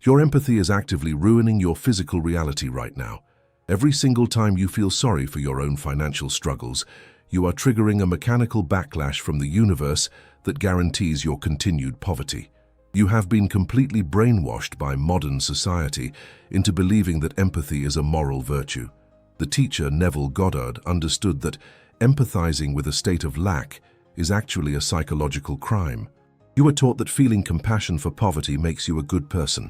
Your empathy is actively ruining your physical reality right now. Every single time you feel sorry for your own financial struggles, you are triggering a mechanical backlash from the universe that guarantees your continued poverty. You have been completely brainwashed by modern society into believing that empathy is a moral virtue. The teacher Neville Goddard understood that empathizing with a state of lack is actually a psychological crime. You were taught that feeling compassion for poverty makes you a good person.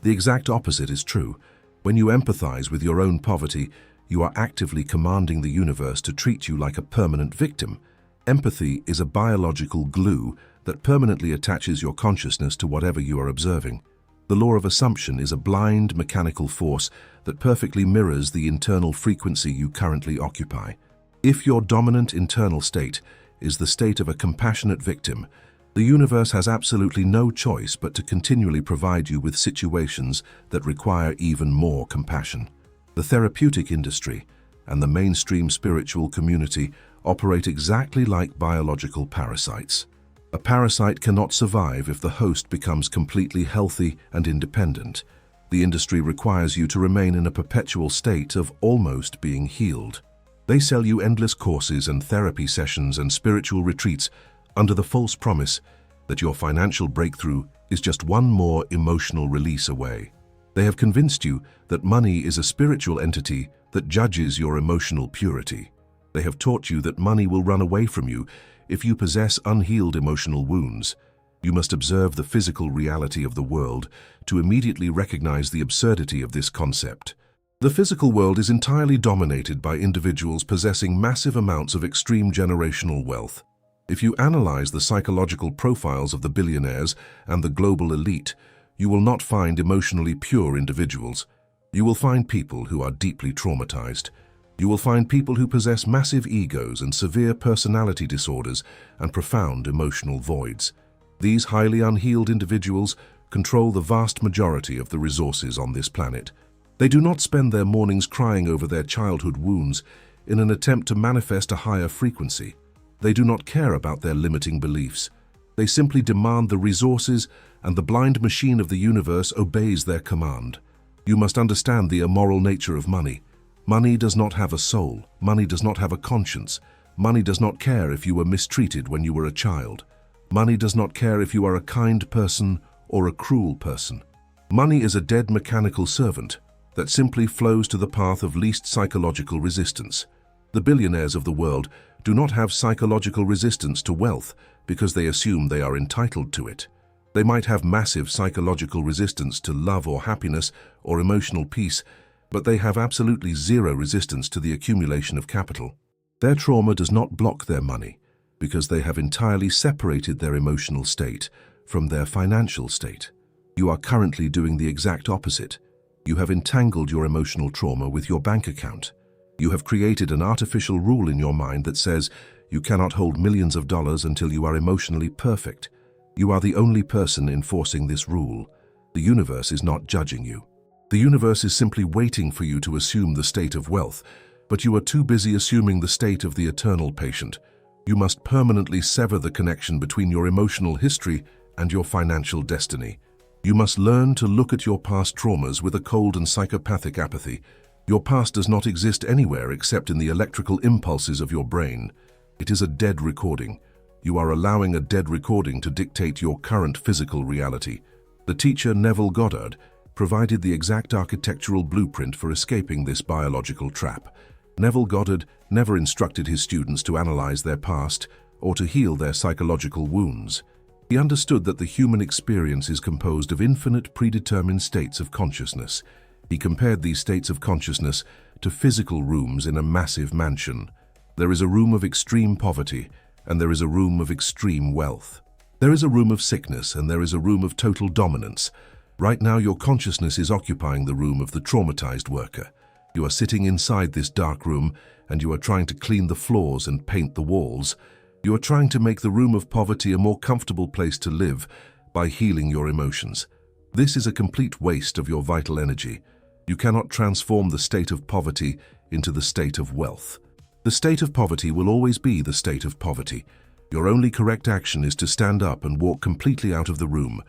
The exact opposite is true. When you empathize with your own poverty, you are actively commanding the universe to treat you like a permanent victim. Empathy is a biological glue that permanently attaches your consciousness to whatever you are observing. The law of assumption is a blind, mechanical force that perfectly mirrors the internal frequency you currently occupy. If your dominant internal state is the state of a compassionate victim, the universe has absolutely no choice but to continually provide you with situations that require even more compassion. The therapeutic industry and the mainstream spiritual community operate exactly like biological parasites. A parasite cannot survive if the host becomes completely healthy and independent. The industry requires you to remain in a perpetual state of almost being healed. They sell you endless courses and therapy sessions and spiritual retreats under the false promise that your financial breakthrough is just one more emotional release away. They have convinced you that money is a spiritual entity that judges your emotional purity. They have taught you that money will run away from you if you possess unhealed emotional wounds. You must observe the physical reality of the world to immediately recognize the absurdity of this concept. The physical world is entirely dominated by individuals possessing massive amounts of extreme generational wealth. If you analyze the psychological profiles of the billionaires and the global elite, you will not find emotionally pure individuals. You will find people who are deeply traumatized. You will find people who possess massive egos and severe personality disorders and profound emotional voids. These highly unhealed individuals control the vast majority of the resources on this planet. They do not spend their mornings crying over their childhood wounds in an attempt to manifest a higher frequency. They do not care about their limiting beliefs. They simply demand the resources, and the blind machine of the universe obeys their command. You must understand the immoral nature of money. Money does not have a soul. Money does not have a conscience. Money does not care if you were mistreated when you were a child. Money does not care if you are a kind person or a cruel person. Money is a dead mechanical servant that simply flows to the path of least psychological resistance. The billionaires of the world do not have psychological resistance to wealth because they assume they are entitled to it. They might have massive psychological resistance to love or happiness or emotional peace, but they have absolutely zero resistance to the accumulation of capital. Their trauma does not block their money because they have entirely separated their emotional state from their financial state. You are currently doing the exact opposite. You have entangled your emotional trauma with your bank account. You have created an artificial rule in your mind that says you cannot hold millions of dollars until you are emotionally perfect. You are the only person enforcing this rule. The universe is not judging you. The universe is simply waiting for you to assume the state of wealth, but you are too busy assuming the state of the eternal patient. You must permanently sever the connection between your emotional history and your financial destiny. You must learn to look at your past traumas with a cold and psychopathic apathy. Your past does not exist anywhere except in the electrical impulses of your brain. It is a dead recording. You are allowing a dead recording to dictate your current physical reality. The teacher Neville Goddard provided the exact architectural blueprint for escaping this biological trap. Neville Goddard never instructed his students to analyze their past or to heal their psychological wounds. He understood that the human experience is composed of infinite predetermined states of consciousness. He compared these states of consciousness to physical rooms in a massive mansion. There is a room of extreme poverty, and there is a room of extreme wealth. There is a room of sickness, and there is a room of total dominance. Right now, your consciousness is occupying the room of the traumatized worker. You are sitting inside this dark room, and you are trying to clean the floors and paint the walls. You are trying to make the room of poverty a more comfortable place to live by healing your emotions. This is a complete waste of your vital energy. You cannot transform the state of poverty into the state of wealth. The state of poverty will always be the state of poverty. Your only correct action is to stand up and walk completely out of the room.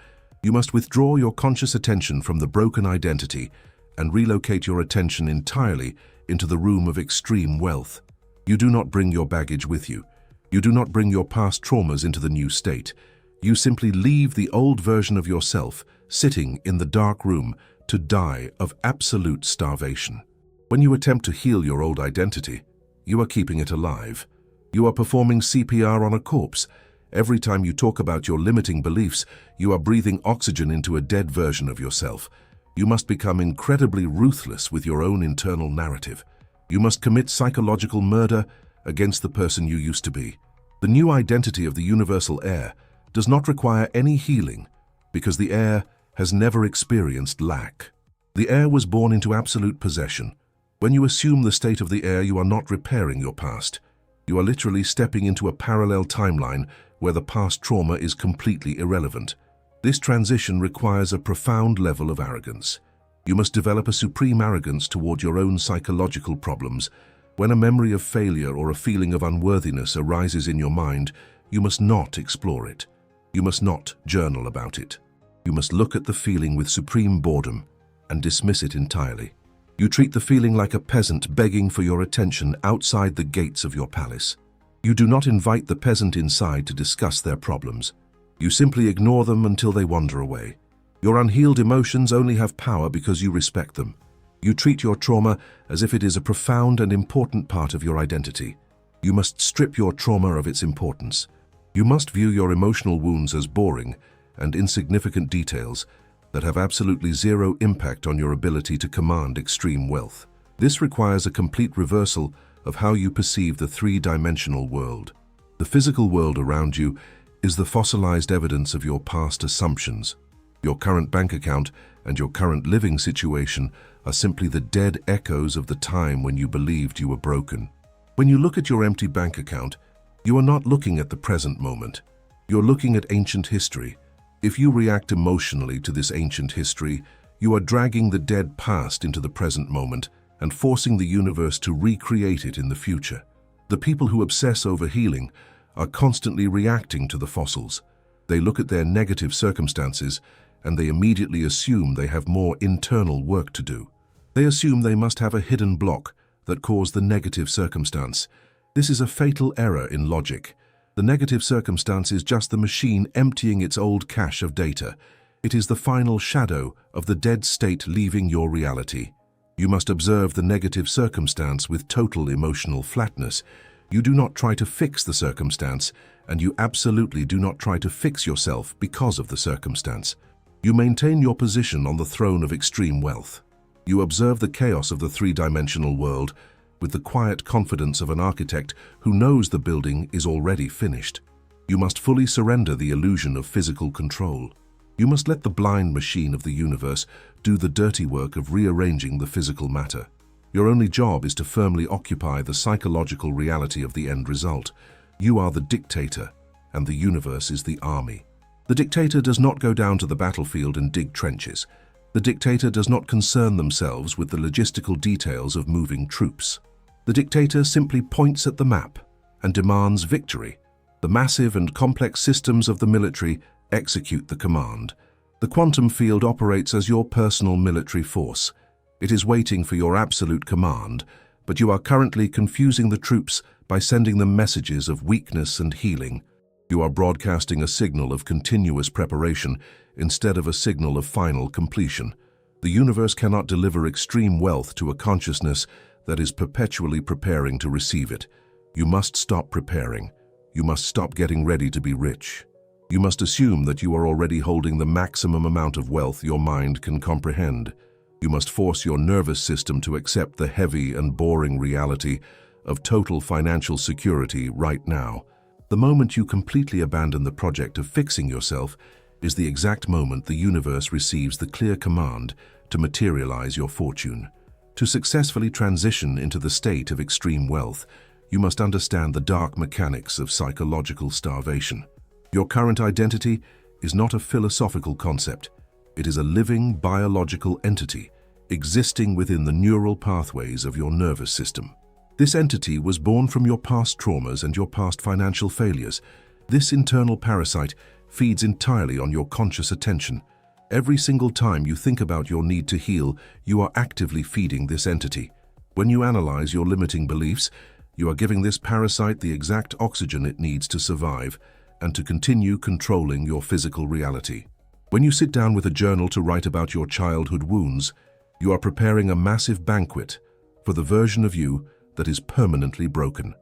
You must withdraw your conscious attention from the broken identity and relocate your attention entirely into the room of extreme wealth. You do not bring your baggage with you. You do not bring your past traumas into the new state. You simply leave the old version of yourself sitting in the dark room to die of absolute starvation. When you attempt to heal your old identity, you are keeping it alive. You are performing CPR on a corpse. Every time you talk about your limiting beliefs, you are breathing oxygen into a dead version of yourself. You must become incredibly ruthless with your own internal narrative. You must commit psychological murder against the person you used to be. The new identity of the universal heir does not require any healing because the heir has never experienced lack. The heir was born into absolute possession. When you assume the state of the heir, you are not repairing your past. You are literally stepping into a parallel timeline where the past trauma is completely irrelevant. This transition requires a profound level of arrogance. You must develop a supreme arrogance toward your own psychological problems. When a memory of failure or a feeling of unworthiness arises in your mind, you must not explore it. You must not journal about it. You must look at the feeling with supreme boredom and dismiss it entirely. You treat the feeling like a peasant begging for your attention outside the gates of your palace. You do not invite the peasant inside to discuss their problems. You simply ignore them until they wander away. Your unhealed emotions only have power because you respect them. You treat your trauma as if it is a profound and important part of your identity. You must strip your trauma of its importance. You must view your emotional wounds as boring and insignificant details that have absolutely zero impact on your ability to command extreme wealth. This requires a complete reversal of how you perceive the three-dimensional world. The physical world around you is the fossilized evidence of your past assumptions. Your current bank account and your current living situation are simply the dead echoes of the time when you believed you were broken. When you look at your empty bank account, you are not looking at the present moment. You're looking at ancient history. If you react emotionally to this ancient history, you are dragging the dead past into the present moment and forcing the universe to recreate it in the future. The people who obsess over healing are constantly reacting to the fossils. They look at their negative circumstances and they immediately assume they have more internal work to do. They assume they must have a hidden block that caused the negative circumstance. This is a fatal error in logic. The negative circumstance is just the machine emptying its old cache of data. It is the final shadow of the dead state leaving your reality. You must observe the negative circumstance with total emotional flatness. You do not try to fix the circumstance, and you absolutely do not try to fix yourself because of the circumstance. You maintain your position on the throne of extreme wealth. You observe the chaos of the three-dimensional world with the quiet confidence of an architect who knows the building is already finished. You must fully surrender the illusion of physical control. You must let the blind machine of the universe do the dirty work of rearranging the physical matter. Your only job is to firmly occupy the psychological reality of the end result. You are the dictator, and the universe is the army. The dictator does not go down to the battlefield and dig trenches. The dictator does not concern themselves with the logistical details of moving troops. The dictator simply points at the map and demands victory. The massive and complex systems of the military execute the command. The quantum field operates as your personal military force. It is waiting for your absolute command, but you are currently confusing the troops by sending them messages of weakness and healing. You are broadcasting a signal of continuous preparation instead of a signal of final completion. The universe cannot deliver extreme wealth to a consciousness that is perpetually preparing to receive it. You must stop preparing. You must stop getting ready to be rich. You must assume that you are already holding the maximum amount of wealth your mind can comprehend. You must force your nervous system to accept the heavy and boring reality of total financial security right now. The moment you completely abandon the project of fixing yourself is the exact moment the universe receives the clear command to materialize your fortune. To successfully transition into the state of extreme wealth, you must understand the dark mechanics of psychological starvation. Your current identity is not a philosophical concept. It is a living biological entity existing within the neural pathways of your nervous system. This entity was born from your past traumas and your past financial failures. This internal parasite feeds entirely on your conscious attention. Every single time you think about your need to heal, you are actively feeding this entity. When you analyze your limiting beliefs, you are giving this parasite the exact oxygen it needs to survive and to continue controlling your physical reality. When you sit down with a journal to write about your childhood wounds, you are preparing a massive banquet for the version of you that is permanently broken.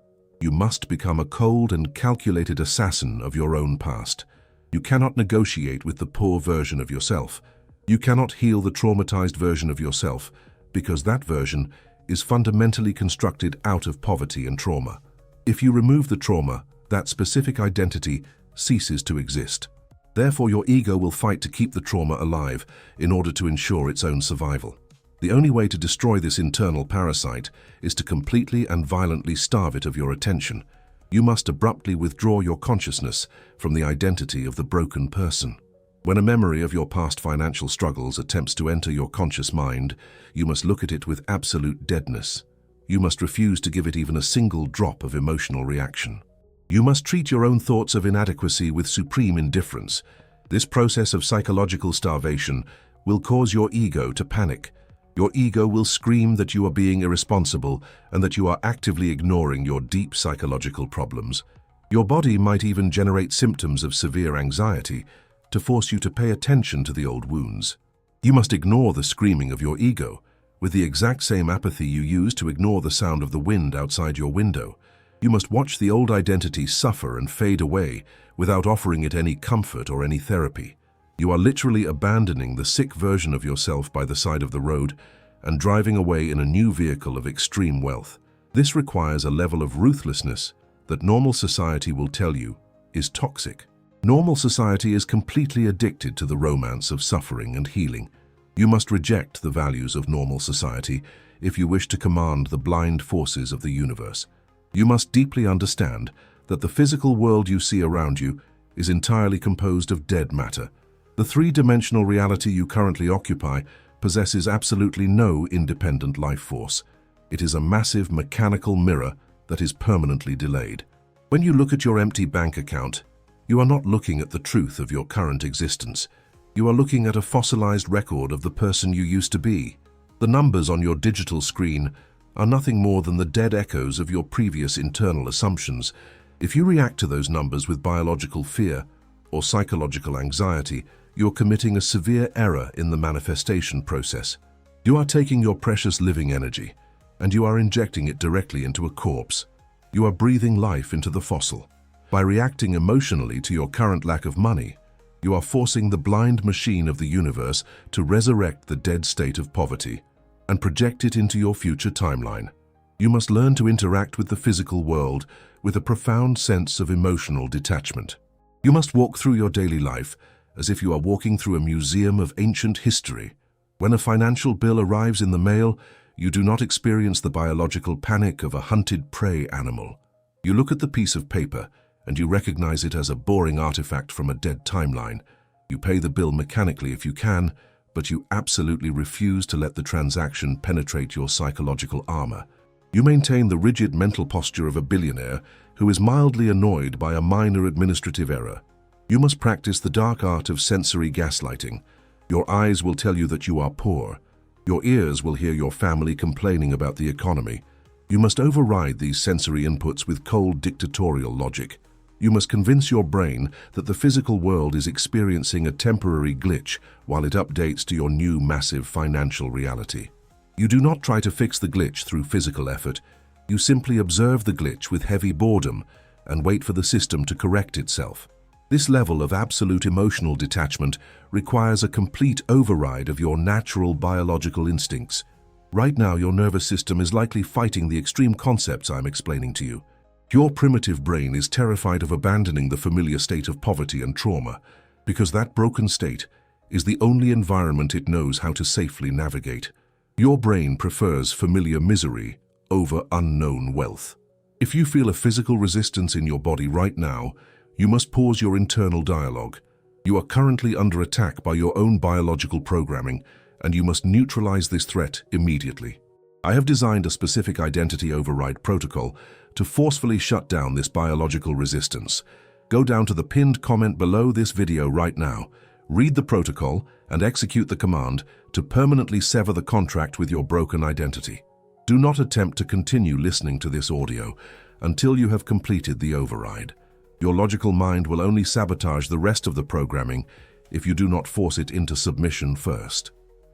You must become a cold and calculated assassin of your own past. You cannot negotiate with the poor version of yourself. You cannot heal the traumatized version of yourself because that version is fundamentally constructed out of poverty and trauma. If you remove the trauma, that specific identity ceases to exist. Therefore, your ego will fight to keep the trauma alive in order to ensure its own survival. The only way to destroy this internal parasite is to completely and violently starve it of your attention. You must abruptly withdraw your consciousness from the identity of the broken person. When a memory of your past financial struggles attempts to enter your conscious mind, you must look at it with absolute deadness. You must refuse to give it even a single drop of emotional reaction. You must treat your own thoughts of inadequacy with supreme indifference. This process of psychological starvation will cause your ego to panic. Your ego will scream that you are being irresponsible and that you are actively ignoring your deep psychological problems. Your body might even generate symptoms of severe anxiety to force you to pay attention to the old wounds. You must ignore the screaming of your ego with the exact same apathy you use to ignore the sound of the wind outside your window. You must watch the old identity suffer and fade away without offering it any comfort or any therapy. You are literally abandoning the sick version of yourself by the side of the road and driving away in a new vehicle of extreme wealth. This requires a level of ruthlessness that normal society will tell you is toxic. Normal society is completely addicted to the romance of suffering and healing. You must reject the values of normal society if you wish to command the blind forces of the universe. You must deeply understand that the physical world you see around you is entirely composed of dead matter. The three-dimensional reality you currently occupy possesses absolutely no independent life force. It is a massive mechanical mirror that is permanently delayed. When you look at your empty bank account, you are not looking at the truth of your current existence. You are looking at a fossilized record of the person you used to be. The numbers on your digital screen are nothing more than the dead echoes of your previous internal assumptions. If you react to those numbers with biological fear or psychological anxiety, you're committing a severe error in the manifestation process. You are taking your precious living energy and you are injecting it directly into a corpse. You are breathing life into the fossil. By reacting emotionally to your current lack of money, you are forcing the blind machine of the universe to resurrect the dead state of poverty and project it into your future timeline. You must learn to interact with the physical world with a profound sense of emotional detachment. You must walk through your daily life as if you are walking through a museum of ancient history. When a financial bill arrives in the mail, you do not experience the biological panic of a hunted prey animal. You look at the piece of paper and you recognize it as a boring artifact from a dead timeline. You pay the bill mechanically if you can, but you absolutely refuse to let the transaction penetrate your psychological armor. You maintain the rigid mental posture of a billionaire who is mildly annoyed by a minor administrative error. You must practice the dark art of sensory gaslighting. Your eyes will tell you that you are poor. Your ears will hear your family complaining about the economy. You must override these sensory inputs with cold dictatorial logic. You must convince your brain that the physical world is experiencing a temporary glitch while it updates to your new massive financial reality. You do not try to fix the glitch through physical effort. You simply observe the glitch with heavy boredom and wait for the system to correct itself. This level of absolute emotional detachment requires a complete override of your natural biological instincts. Right now, your nervous system is likely fighting the extreme concepts I'm explaining to you. Your primitive brain is terrified of abandoning the familiar state of poverty and trauma because that broken state is the only environment it knows how to safely navigate. Your brain prefers familiar misery over unknown wealth. If you feel a physical resistance in your body right now, you must pause your internal dialogue. You are currently under attack by your own biological programming, and you must neutralize this threat immediately. I have designed a specific identity override protocol to forcefully shut down this biological resistance. Go down to the pinned comment below this video right now, read the protocol, and execute the command to permanently sever the contract with your broken identity. Do not attempt to continue listening to this audio until you have completed the override. Your logical mind will only sabotage the rest of the programming if you do not force it into submission first.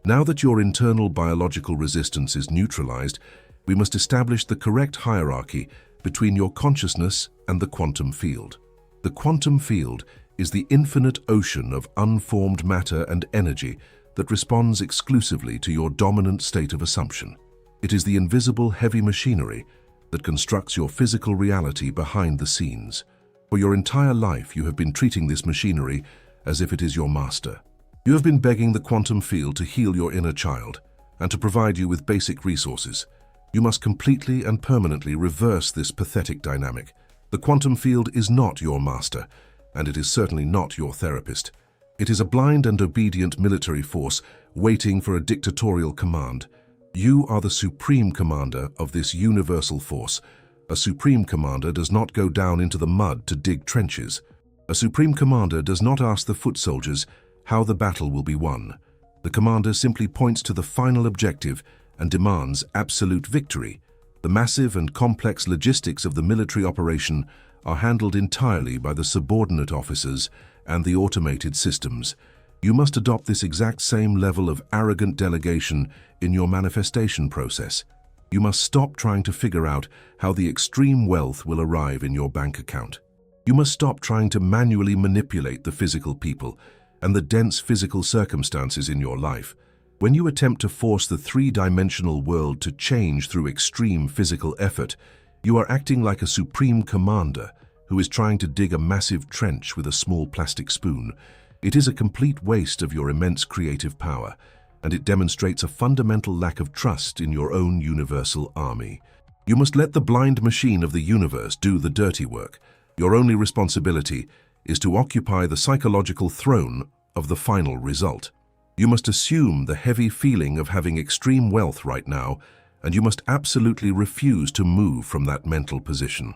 Now that your internal biological resistance is neutralized, we must establish the correct hierarchy between your consciousness and the quantum field. The quantum field is the infinite ocean of unformed matter and energy that responds exclusively to your dominant state of assumption. It is the invisible heavy machinery that constructs your physical reality behind the scenes. For your entire life, you have been treating this machinery as if it is your master. You have been begging the quantum field to heal your inner child and to provide you with basic resources. You must completely and permanently reverse this pathetic dynamic. The quantum field is not your master, and it is certainly not your therapist. It is a blind and obedient military force waiting for a dictatorial command. You are the supreme commander of this universal force. A supreme commander does not go down into the mud to dig trenches. A supreme commander does not ask the foot soldiers how the battle will be won. The commander simply points to the final objective and demands absolute victory. The massive and complex logistics of the military operation are handled entirely by the subordinate officers and the automated systems. You must adopt this exact same level of arrogant delegation in your manifestation process. You must stop trying to figure out how the extreme wealth will arrive in your bank account. You must stop trying to manually manipulate the physical people and the dense physical circumstances in your life. When you attempt to force the three-dimensional world to change through extreme physical effort, you are acting like a supreme commander who is trying to dig a massive trench with a small plastic spoon. It is a complete waste of your immense creative power, and it demonstrates a fundamental lack of trust in your own universal army. You must let the blind machine of the universe do the dirty work. Your only responsibility is to occupy the psychological throne of the final result. You must assume the heavy feeling of having extreme wealth right now, and you must absolutely refuse to move from that mental position.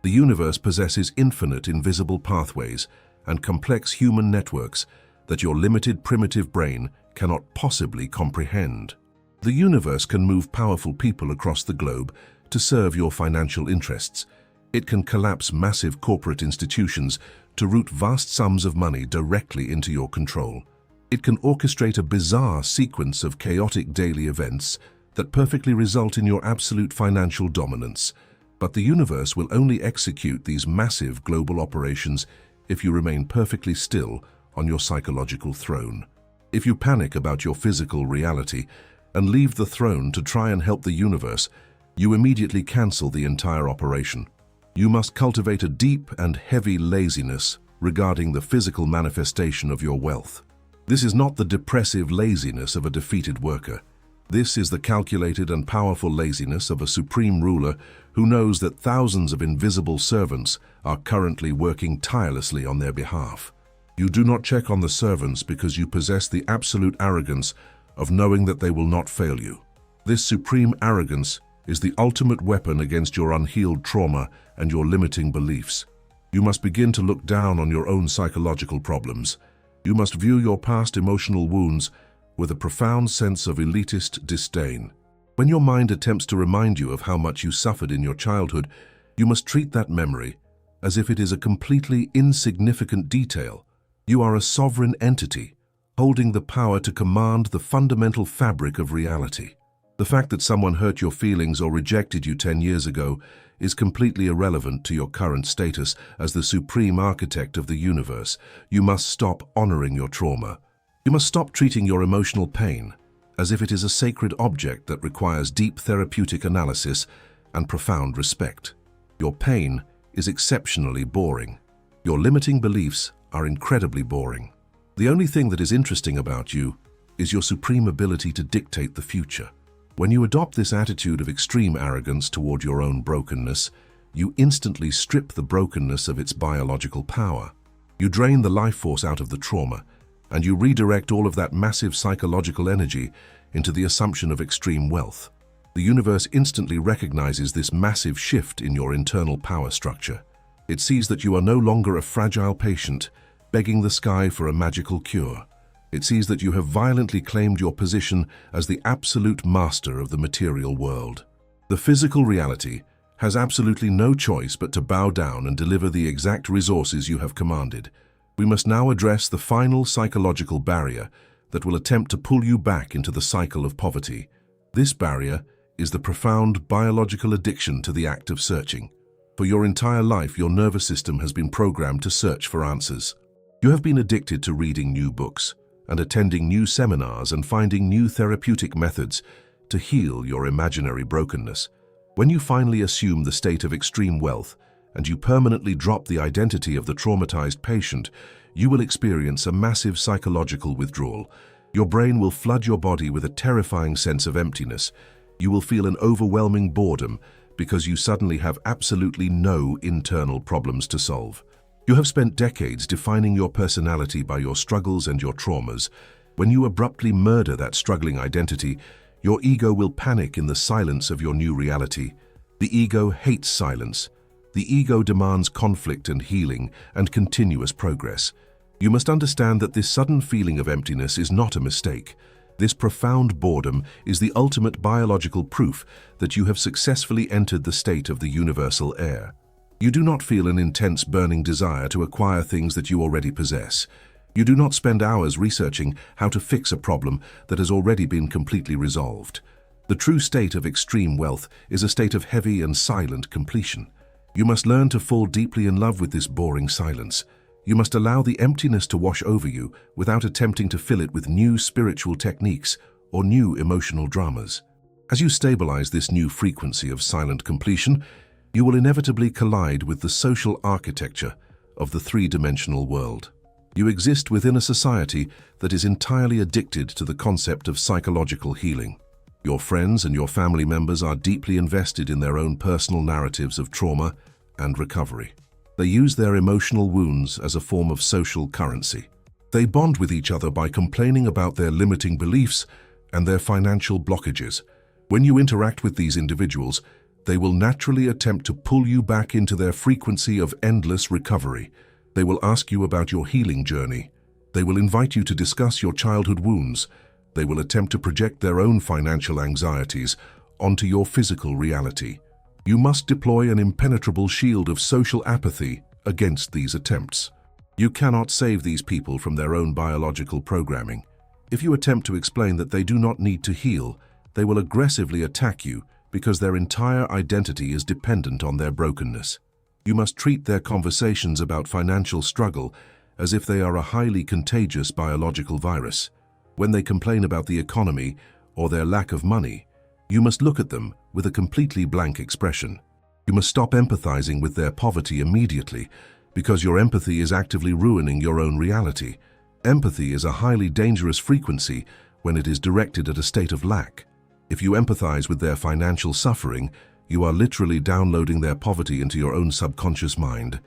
The universe possesses infinite invisible pathways and complex human networks that your limited primitive brain cannot possibly comprehend. The universe can move powerful people across the globe to serve your financial interests. It can collapse massive corporate institutions to route vast sums of money directly into your control. It can orchestrate a bizarre sequence of chaotic daily events that perfectly result in your absolute financial dominance. But the universe will only execute these massive global operations if you remain perfectly still on your psychological throne. If you panic about your physical reality and leave the throne to try and help the universe, you immediately cancel the entire operation. You must cultivate a deep and heavy laziness regarding the physical manifestation of your wealth. This is not the depressive laziness of a defeated worker. This is the calculated and powerful laziness of a supreme ruler who knows that thousands of invisible servants are currently working tirelessly on their behalf. You do not check on the servants because you possess the absolute arrogance of knowing that they will not fail you. This supreme arrogance is the ultimate weapon against your unhealed trauma and your limiting beliefs. You must begin to look down on your own psychological problems. You must view your past emotional wounds with a profound sense of elitist disdain. When your mind attempts to remind you of how much you suffered in your childhood, you must treat that memory as if it is a completely insignificant detail. You are a sovereign entity, holding the power to command the fundamental fabric of reality. The fact that someone hurt your feelings or rejected you 10 years ago is completely irrelevant to your current status as the supreme architect of the universe. You must stop honoring your trauma. You must stop treating your emotional pain as if it is a sacred object that requires deep therapeutic analysis and profound respect. Your pain is exceptionally boring. Your limiting beliefs are incredibly boring. The only thing that is interesting about you is your supreme ability to dictate the future. When you adopt this attitude of extreme arrogance toward your own brokenness, you instantly strip the brokenness of its biological power. You drain the life force out of the trauma, and you redirect all of that massive psychological energy into the assumption of extreme wealth. The universe instantly recognizes this massive shift in your internal power structure. It sees that you are no longer a fragile patient, begging the sky for a magical cure. It sees that you have violently claimed your position as the absolute master of the material world. The physical reality has absolutely no choice but to bow down and deliver the exact resources you have commanded. We must now address the final psychological barrier that will attempt to pull you back into the cycle of poverty. This barrier is the profound biological addiction to the act of searching. For your entire life, your nervous system has been programmed to search for answers. You have been addicted to reading new books and attending new seminars and finding new therapeutic methods to heal your imaginary brokenness. When you finally assume the state of extreme wealth and you permanently drop the identity of the traumatized patient, you will experience a massive psychological withdrawal. Your brain will flood your body with a terrifying sense of emptiness. You will feel an overwhelming boredom because you suddenly have absolutely no internal problems to solve. You have spent decades defining your personality by your struggles and your traumas. When you abruptly murder that struggling identity, your ego will panic in the silence of your new reality. The ego hates silence. The ego demands conflict and healing and continuous progress. You must understand that this sudden feeling of emptiness is not a mistake. This profound boredom is the ultimate biological proof that you have successfully entered the state of the universal heir. You do not feel an intense burning desire to acquire things that you already possess. You do not spend hours researching how to fix a problem that has already been completely resolved. The true state of extreme wealth is a state of heavy and silent completion. You must learn to fall deeply in love with this boring silence. You must allow the emptiness to wash over you without attempting to fill it with new spiritual techniques or new emotional dramas. As you stabilize this new frequency of silent completion, you will inevitably collide with the social architecture of the three-dimensional world. You exist within a society that is entirely addicted to the concept of psychological healing. Your friends and your family members are deeply invested in their own personal narratives of trauma and recovery. They use their emotional wounds as a form of social currency. They bond with each other by complaining about their limiting beliefs and their financial blockages. When you interact with these individuals, they will naturally attempt to pull you back into their frequency of endless recovery. They will ask you about your healing journey. They will invite you to discuss your childhood wounds. They will attempt to project their own financial anxieties onto your physical reality. You must deploy an impenetrable shield of social apathy against these attempts. You cannot save these people from their own biological programming. If you attempt to explain that they do not need to heal, they will aggressively attack you because their entire identity is dependent on their brokenness. You must treat their conversations about financial struggle as if they are a highly contagious biological virus. When they complain about the economy or their lack of money, you must look at them with a completely blank expression. You must stop empathizing with their poverty immediately because your empathy is actively ruining your own reality. Empathy is a highly dangerous frequency when it is directed at a state of lack. If you empathize with their financial suffering, you are literally downloading their poverty into your own subconscious mind.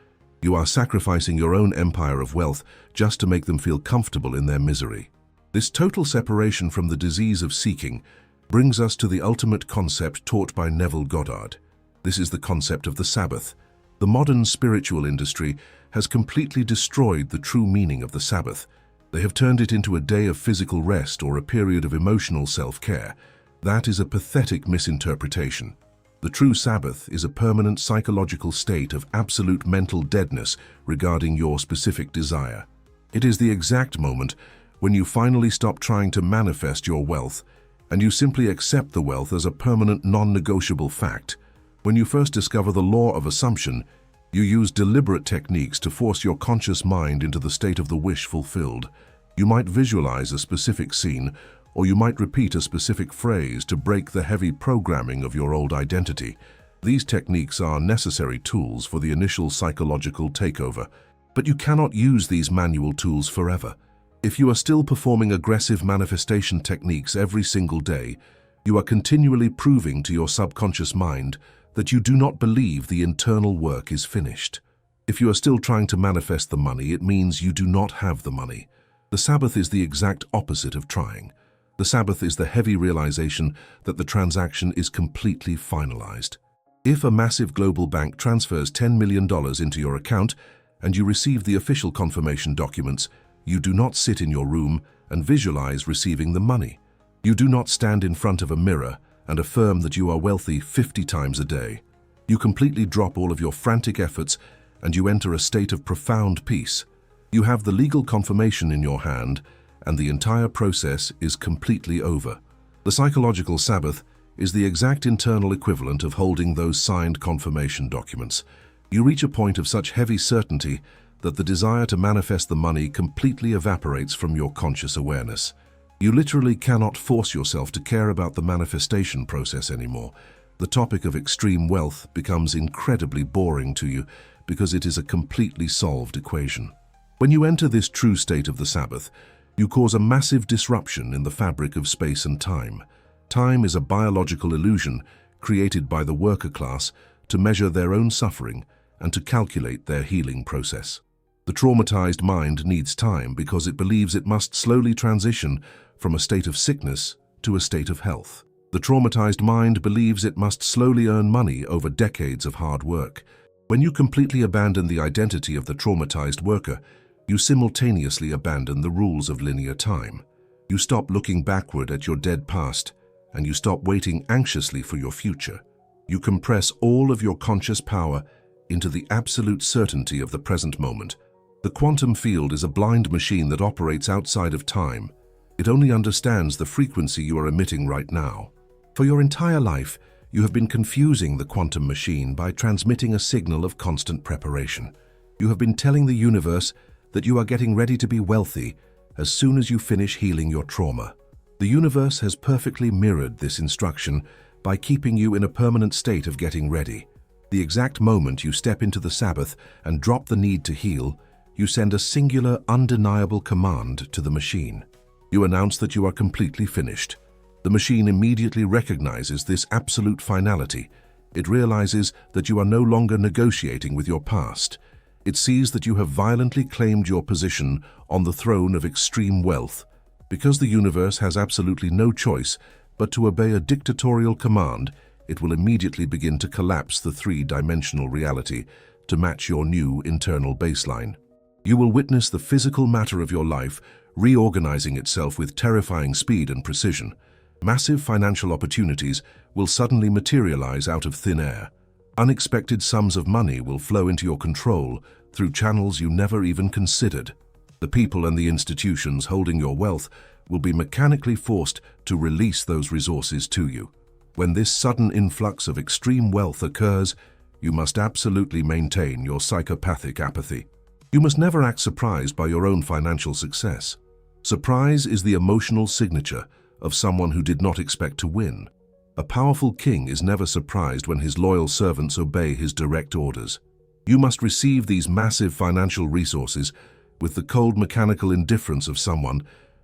You are sacrificing your own empire of wealth just to make them feel comfortable in their misery. This total separation from the disease of seeking brings us to the ultimate concept taught by Neville Goddard. This is the concept of the Sabbath. The modern spiritual industry has completely destroyed the true meaning of the Sabbath. They have turned it into a day of physical rest or a period of emotional self-care. That is a pathetic misinterpretation. The true Sabbath is a permanent psychological state of absolute mental deadness regarding your specific desire. It is the exact moment when you finally stop trying to manifest your wealth and you simply accept the wealth as a permanent non-negotiable fact. When you first discover the law of assumption, you use deliberate techniques to force your conscious mind into the state of the wish fulfilled. You might visualize a specific scene, or you might repeat a specific phrase to break the heavy programming of your old identity. These techniques are necessary tools for the initial psychological takeover, but you cannot use these manual tools forever. If you are still performing aggressive manifestation techniques every single day, you are continually proving to your subconscious mind that you do not believe the internal work is finished. If you are still trying to manifest the money, it means you do not have the money. The Sabbath is the exact opposite of trying. The Sabbath is the heavy realization that the transaction is completely finalized. If a massive global bank transfers $10 million into your account and you receive the official confirmation documents, you do not sit in your room and visualize receiving the money. You do not stand in front of a mirror and affirm that you are wealthy 50 times a day. You completely drop all of your frantic efforts and you enter a state of profound peace. You have the legal confirmation in your hand and the entire process is completely over. The psychological Sabbath is the exact internal equivalent of holding those signed confirmation documents. You reach a point of such heavy certainty that the desire to manifest the money completely evaporates from your conscious awareness. You literally cannot force yourself to care about the manifestation process anymore. The topic of extreme wealth becomes incredibly boring to you because it is a completely solved equation. When you enter this true state of the Sabbath, you cause a massive disruption in the fabric of space and time. Time is a biological illusion created by the worker class to measure their own suffering and to calculate their healing process. The traumatized mind needs time because it believes it must slowly transition from a state of sickness to a state of health. The traumatized mind believes it must slowly earn money over decades of hard work. When you completely abandon the identity of the traumatized worker, you simultaneously abandon the rules of linear time. You stop looking backward at your dead past, and you stop waiting anxiously for your future. You compress all of your conscious power into the absolute certainty of the present moment. The quantum field is a blind machine that operates outside of time. It only understands the frequency you are emitting right now. For your entire life, you have been confusing the quantum machine by transmitting a signal of constant preparation. You have been telling the universe that you are getting ready to be wealthy as soon as you finish healing your trauma. The universe has perfectly mirrored this instruction by keeping you in a permanent state of getting ready. The exact moment you step into the Sabbath and drop the need to heal, you send a singular, undeniable command to the machine. You announce that you are completely finished. The machine immediately recognizes this absolute finality. It realizes that you are no longer negotiating with your past. It sees that you have violently claimed your position on the throne of extreme wealth. Because the universe has absolutely no choice but to obey a dictatorial command, it will immediately begin to collapse the three-dimensional reality to match your new internal baseline. You will witness the physical matter of your life reorganizing itself with terrifying speed and precision. Massive financial opportunities will suddenly materialize out of thin air. Unexpected sums of money will flow into your control through channels you never even considered. The people and the institutions holding your wealth will be mechanically forced to release those resources to you. When this sudden influx of extreme wealth occurs, you must absolutely maintain your psychopathic apathy. You must never act surprised by your own financial success. Surprise is the emotional signature of someone who did not expect to win. A powerful king is never surprised when his loyal servants obey his direct orders. You must receive these massive financial resources with the cold mechanical indifference of someone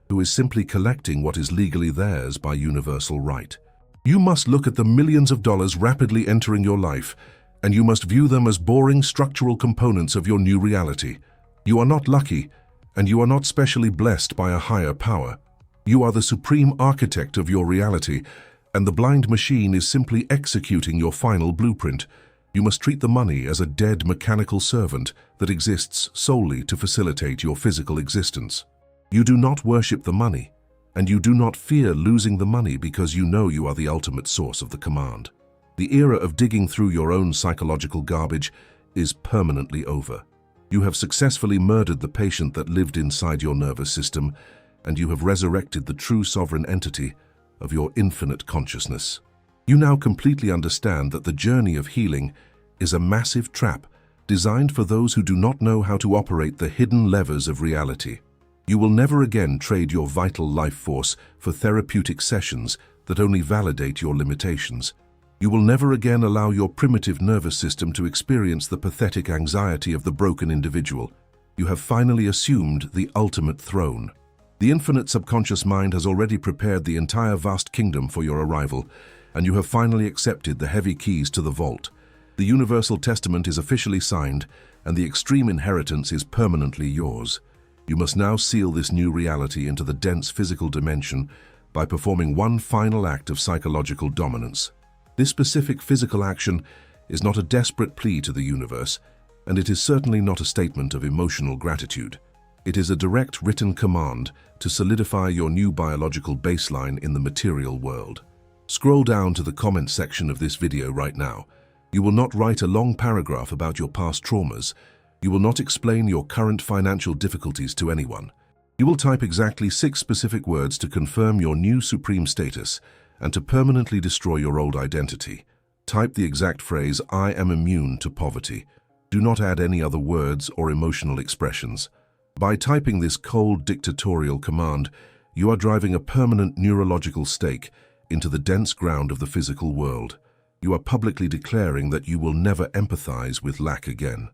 who is simply collecting what is legally theirs by universal right. You must look at the millions of dollars rapidly entering your life, and you must view them as boring structural components of your new reality. You are not lucky, and you are not specially blessed by a higher power. You are the supreme architect of your reality, and the blind machine is simply executing your final blueprint. You must treat the money as a dead mechanical servant that exists solely to facilitate your physical existence. You do not worship the money, and you do not fear losing the money because you know you are the ultimate source of the command. The era of digging through your own psychological garbage is permanently over. You have successfully murdered the patient that lived inside your nervous system, and you have resurrected the true sovereign entity of your infinite consciousness. You now completely understand that the journey of healing is a massive trap designed for those who do not know how to operate the hidden levers of reality. You will never again trade your vital life force for therapeutic sessions that only validate your limitations. You will never again allow your primitive nervous system to experience the pathetic anxiety of the broken individual. You have finally assumed the ultimate throne. The infinite subconscious mind has already prepared the entire vast kingdom for your arrival, and you have finally accepted the heavy keys to the vault. The universal testament is officially signed, and the extreme inheritance is permanently yours. You must now seal this new reality into the dense physical dimension by performing one final act of psychological dominance. This specific physical action is not a desperate plea to the universe, and it is certainly not a statement of emotional gratitude. It is a direct written command to solidify your new biological baseline in the material world. Scroll down to the comment section of this video right now. You will not write a long paragraph about your past traumas. You will not explain your current financial difficulties to anyone. You will type exactly 6 specific words to confirm your new supreme status and to permanently destroy your old identity. Type the exact phrase, "I am immune to poverty." Do not add any other words or emotional expressions. By typing this cold, dictatorial command, you are driving a permanent neurological stake into the dense ground of the physical world. You are publicly declaring that you will never empathize with lack again.